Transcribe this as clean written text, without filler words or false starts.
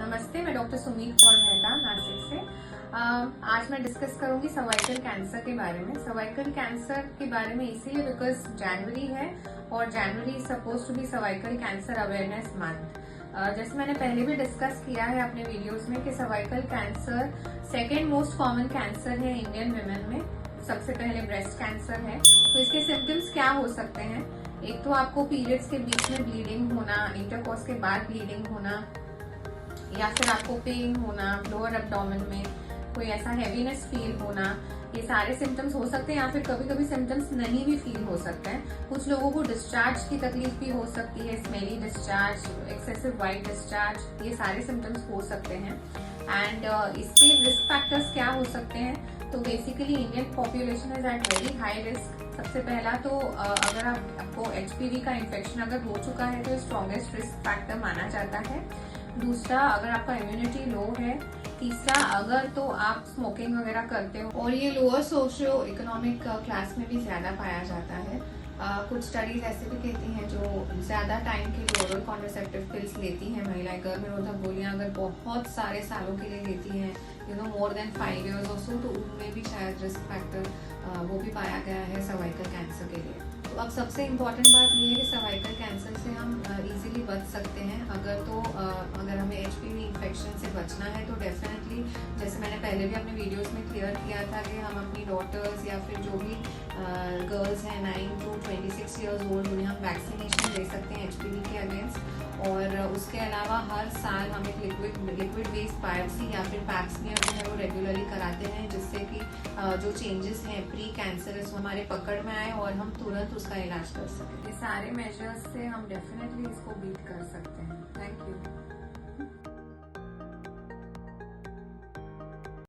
नमस्ते, मैं डॉक्टर सुमीत कौर मेहता नासिक से। आज मैं डिस्कस करूंगी सर्वाइकल कैंसर के बारे में। सर्वाइकल कैंसर के बारे में इसीलिए बिकॉज जनवरी है और January suppose to be cervical cancer awareness month. जैसे मैंने पहले भी डिस्कस किया है अपने वीडियोस में कि cervical cancer second most common cancer है इंडियन विमेन में। सबसे पहले ब्रेस्ट कैंसर है। तो इसके सिम्टम्स क्या हो सकते हैं? एक तो आपको पीरियड्स के बीच में ब्लीडिंग होना, इंटरकोर्स के बाद ब्लीडिंग होना, या फिर आपको पेन होना लोअर एब्डोमेन में, कोई ऐसा हैवीनेस फील होना, ये सारे सिम्टम्स हो सकते हैं। या फिर कभी कभी सिम्टम्स नहीं भी फील हो सकते हैं। कुछ लोगों को डिस्चार्ज की तकलीफ भी हो सकती है, smelly discharge, excessive white discharge, ये सारे सिम्टम्स हो सकते हैं। एंड इसके रिस्क फैक्टर्स क्या हो सकते हैं? तो basically Indian population is at very high risk. सबसे पहला तो अगर आपको एचपीवी का इन्फेक्शन अगर हो चुका है तो स्ट्रॉन्गेस्ट रिस्क फैक्टर माना जाता है। दूसरा, अगर आपका इम्यूनिटी लो है। तीसरा, अगर तो आप स्मोकिंग वगैरह करते हो, और ये लोअर सोशियो इकोनॉमिक क्लास में भी ज्यादा पाया जाता है। कुछ स्टडीज ऐसे भी कहती हैं जो ज्यादा टाइम के लिए ओरल कॉन्ट्रासेप्टिव पिल्स लेती हैं महिलाएं, गर्भनिरोधक गोलियां अगर बहुत सारे सालों के लिए लेती हैं मोर देन 5 years और सो, तो उनमें भी शायद रिस्क फैक्टर वो भी पाया गया है सर्वाइकल कैंसर के लिए। तो अब सबसे इम्पॉर्टेंट बात ये है कि सर्वाइकल कैंसर से हम इजीली बच सकते हैं। अगर हमें एचपीवी इन्फेक्शन से बचना है तो डेफिनेटली, जैसे मैंने पहले भी अपने वीडियोस में क्लियर किया था कि हम अपनी डॉटर्स या फिर जो भी गर्ल्स हैं 9 to 26 years ओल्ड, उन्हें हम वैक्सीनेशन दे सकते हैं एचपीवी के अगेंस्ट। और उसके अलावा हर साल हम एक लिक्विड बेस्ड बायोप्सी या फिर पैप्समियर जो है वो रेगुलरली कराते हैं, जिससे कि जो चेंजेस हैं प्री कैंसरस हमारे पकड़ में आए और हम तुरंत उसका इलाज कर सकें। ये सारे मेजर्स से हम डेफिनेटली इसको बीट कर सकते हैं।